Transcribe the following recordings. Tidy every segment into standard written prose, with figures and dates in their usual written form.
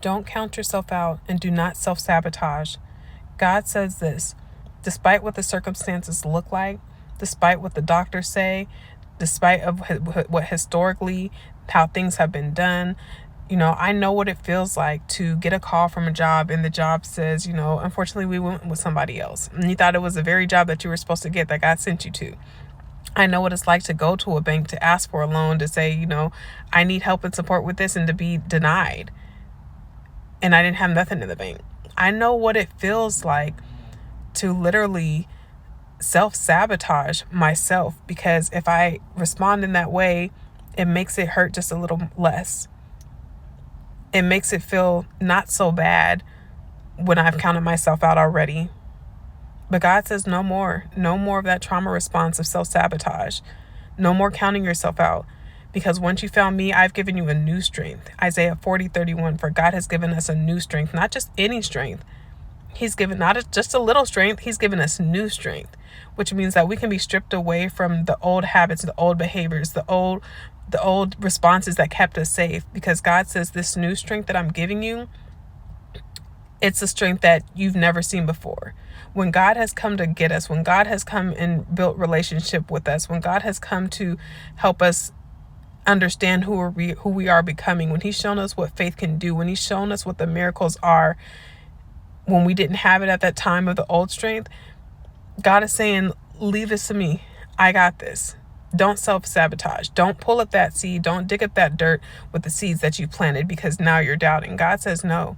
Don't count yourself out and do not self-sabotage. God says this: despite what the circumstances look like, despite what the doctors say, despite of what historically, how things have been done, I know what it feels like to get a call from a job and the job says, unfortunately we went with somebody else. And you thought it was the very job that you were supposed to get, that God sent you to. I know what it's like to go to a bank to ask for a loan, to say, I need help and support with this, and to be denied. And I didn't have nothing in the bank. I know what it feels like to literally self-sabotage myself, because if I respond in that way, it makes it hurt just a little less. It makes it feel not so bad when I've counted myself out already. But God says no more of that trauma response of self-sabotage. No more counting yourself out. Because once you found me, I've given you a new strength. Isaiah 40:31, for God has given us a new strength, not just any strength. He's given not just a little strength, he's given us new strength, which means that we can be stripped away from the old habits, the old behaviors, the old responses that kept us safe. Because God says this new strength that I'm giving you, it's a strength that you've never seen before. When God has come to get us, when God has come and built relationship with us, when God has come to help us understand who we are becoming, when he's shown us what faith can do, when he's shown us what the miracles are, when we didn't have it at that time of the old strength, God is saying, leave this to me. I got this. Don't self-sabotage. Don't pull up that seed. Don't dig up that dirt with the seeds that you planted, because now you're doubting. God says no.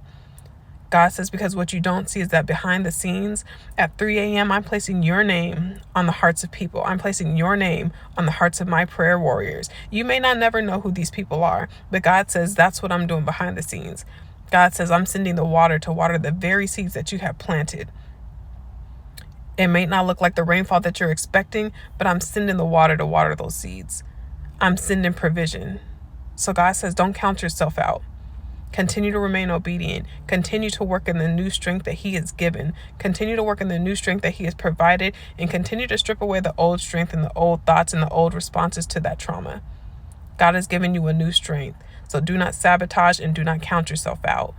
God says, because what you don't see is that behind the scenes at 3 a.m., I'm placing your name on the hearts of people. I'm placing your name on the hearts of my prayer warriors. You may not never know who these people are, but God says that's what I'm doing behind the scenes. God says I'm sending the water to water the very seeds that you have planted. It may not look like the rainfall that you're expecting, but I'm sending the water to water those seeds. I'm sending provision. So God says, don't count yourself out. Continue to remain obedient. Continue to work in the new strength that he has given. Continue to work in the new strength that he has provided, and continue to strip away the old strength and the old thoughts and the old responses to that trauma. God has given you a new strength. So do not sabotage and do not count yourself out.